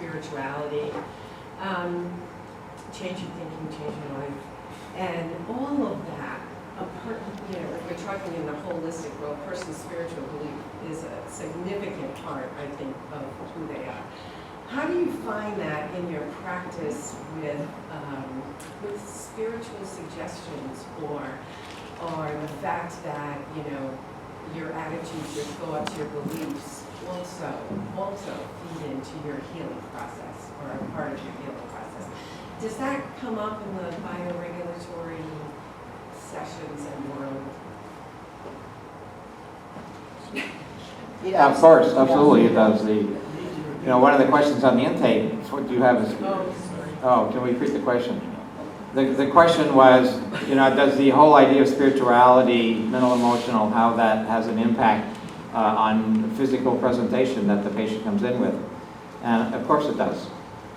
spirituality, change your thinking, change your life, and all of that. You know, if we're talking in the holistic world, a person's spiritual belief is a significant part, I think, of who they are. How do you find that in your practice with spiritual suggestions, or the fact that, you know, your attitudes, your thoughts, your beliefs also feed into your healing process, or are part of your healing process? Does that come up in the bioregulatory sessions and world? Yeah, of course, absolutely it does. You know, one of the questions on the intake, what do you have? Can we repeat the question? The question was, you know, does the whole idea of spirituality, mental, emotional, how that has an impact on physical presentation that the patient comes in with? And of course it does.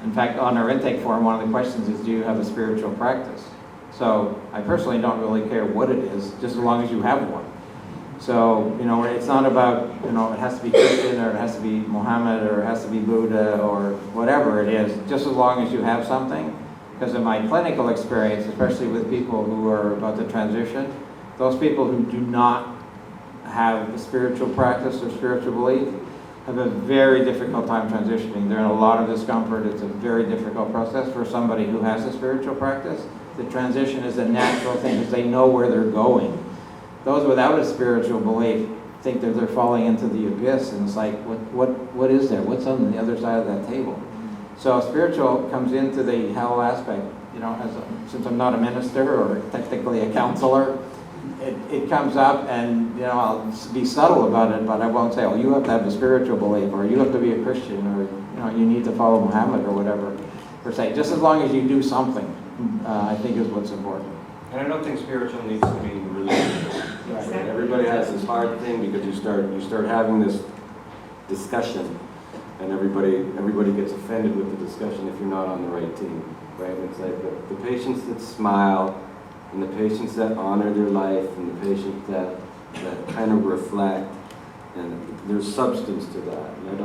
In fact, on our intake form, one of the questions is, do you have a spiritual practice? So I personally don't really care what it is, just as long as you have one. So, you know, it's not about, you know, it has to be Christian, or it has to be Muhammad, or it has to be Buddha, or whatever it is, just as long as you have something. Because in my clinical experience, especially with people who are about to transition, those people who do not have a spiritual practice or spiritual belief have a very difficult time transitioning. They're in a lot of discomfort. It's a very difficult process. For somebody who has a spiritual practice, the transition is a natural thing because they know where they're going. Those without a spiritual belief think that they're falling into the abyss, and it's like, what is there? What's on the other side of that table? So spiritual comes into the hell aspect, you know, since I'm not a minister or technically a counselor, it comes up, and, you know, I'll be subtle about it, but I won't say, oh, you have to have a spiritual belief, or you have to be a Christian, or, you know, you need to follow Muhammad, or whatever, per se. Just as long as you do something, I think is what's important. And I don't think spiritual needs to be religious. Right. Everybody has this hard thing because you start having this discussion, and everybody gets offended with the discussion if you're not on the right team, right? It's like the patients that smile, and the patients that honor their life, and the patients that kind of reflect, and there's substance to that. And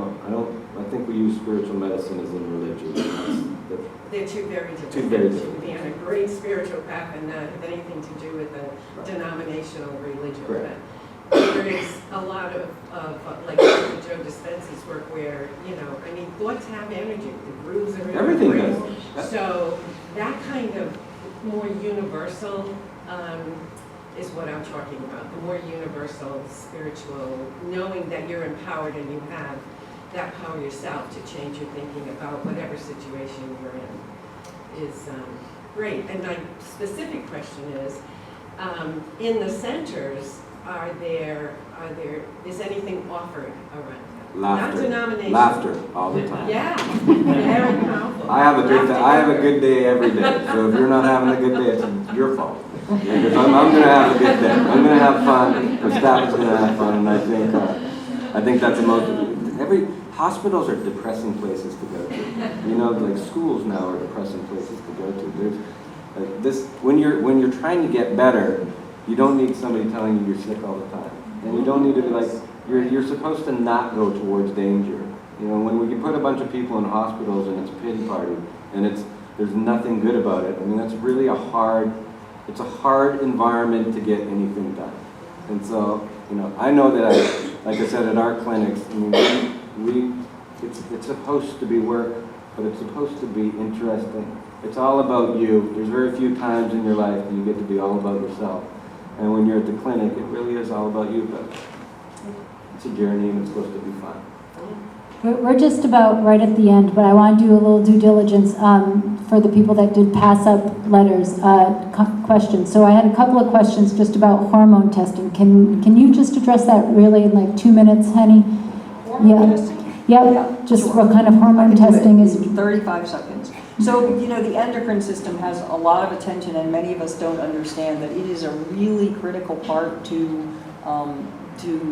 I think we use spiritual medicine as in religion. They're two very different things. You can be on a great spiritual path and not have anything to do with a denominational religion. Correct. There is a lot of like Dr. Joe Dispenza's work where, you know, I mean, thoughts have energy. The grooves are in Everything the brain. does. So that kind of more universal is what I'm talking about. The more universal, spiritual, knowing that you're empowered and you have that power yourself to change your thinking about whatever situation you're in is great. And my specific question is, in the centers, is anything offered around that? Laughter. Not denomination. Laughter all the time. Yeah, very powerful. I have a good day every day. So if you're not having a good day, it's your fault. Because I'm going to have a good day. I'm going to have fun. The staff is going to have fun, and I think that's the most. Hospitals are depressing places to go to. You know, like schools now are depressing places to go to. There's when you're trying to get better, you don't need somebody telling you you're sick all the time, and you don't need to be like you're supposed to not go towards danger. You know, when we put a bunch of people in hospitals and it's a pity party and there's nothing good about it. I mean, that's really a hard environment to get anything done. And so, you know, I know that like I said, at our clinics, I mean, it's supposed to be work, but it's supposed to be interesting. It's all about you. There's very few times in your life that you get to be all about yourself. And when you're at the clinic, it really is all about you, but it's a journey and it's supposed to be fun. We're just about right at the end, but I want to do a little due diligence for the people that did pass up letters, questions. So I had a couple of questions just about hormone testing. Can you just address that really in like 2 minutes, Hennie? Hormone testing? Yeah, just sure. What kind of hormone testing is? 35 seconds. So, you know, the endocrine system has a lot of attention, and many of us don't understand that it is a really critical part to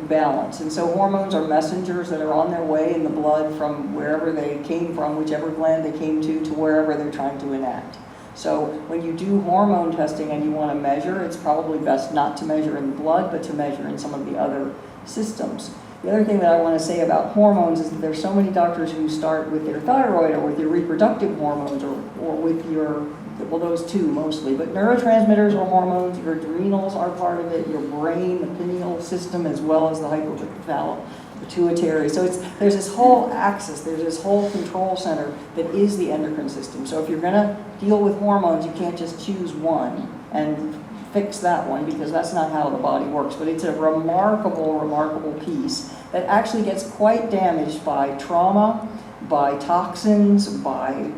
balance. And so hormones are messengers that are on their way in the blood from wherever they came from, whichever gland they came to wherever they're trying to enact. So when you do hormone testing and you want to measure, it's probably best not to measure in the blood, but to measure in some of the other systems. The other thing that I want to say about hormones is that there's so many doctors who start with their thyroid or with your reproductive hormones or with your, well, those two mostly, but neurotransmitters are hormones, your adrenals are part of it, your brain, the pineal system, as well as the hypothalamus, pituitary. So there's this whole axis, there's this whole control center that is the endocrine system. So if you're going to deal with hormones, you can't just choose one and fix that one, because that's not how the body works. But it's a remarkable, remarkable piece that actually gets quite damaged by trauma, by toxins, by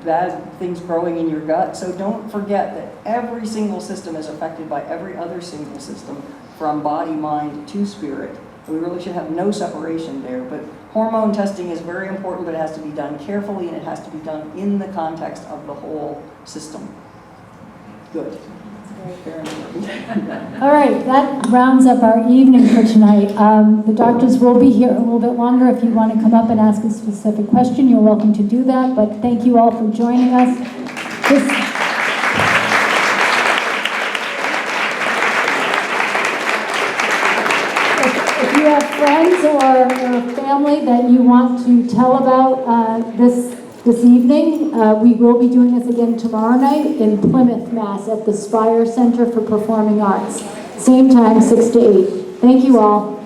bad things growing in your gut. So don't forget that every single system is affected by every other single system, from body, mind to spirit. We really should have no separation there. But hormone testing is very important, but it has to be done carefully, and it has to be done in the context of the whole system. Good. All right, that rounds up our evening for tonight. The doctors will be here a little bit longer. If you want to come up and ask a specific question, you're welcome to do that. But thank you all for joining us. If you have friends or family that you want to tell about this evening, we will be doing this again tomorrow night in Plymouth, Mass. at the Spire Center for Performing Arts. Same time, 6 to 8. Thank you all.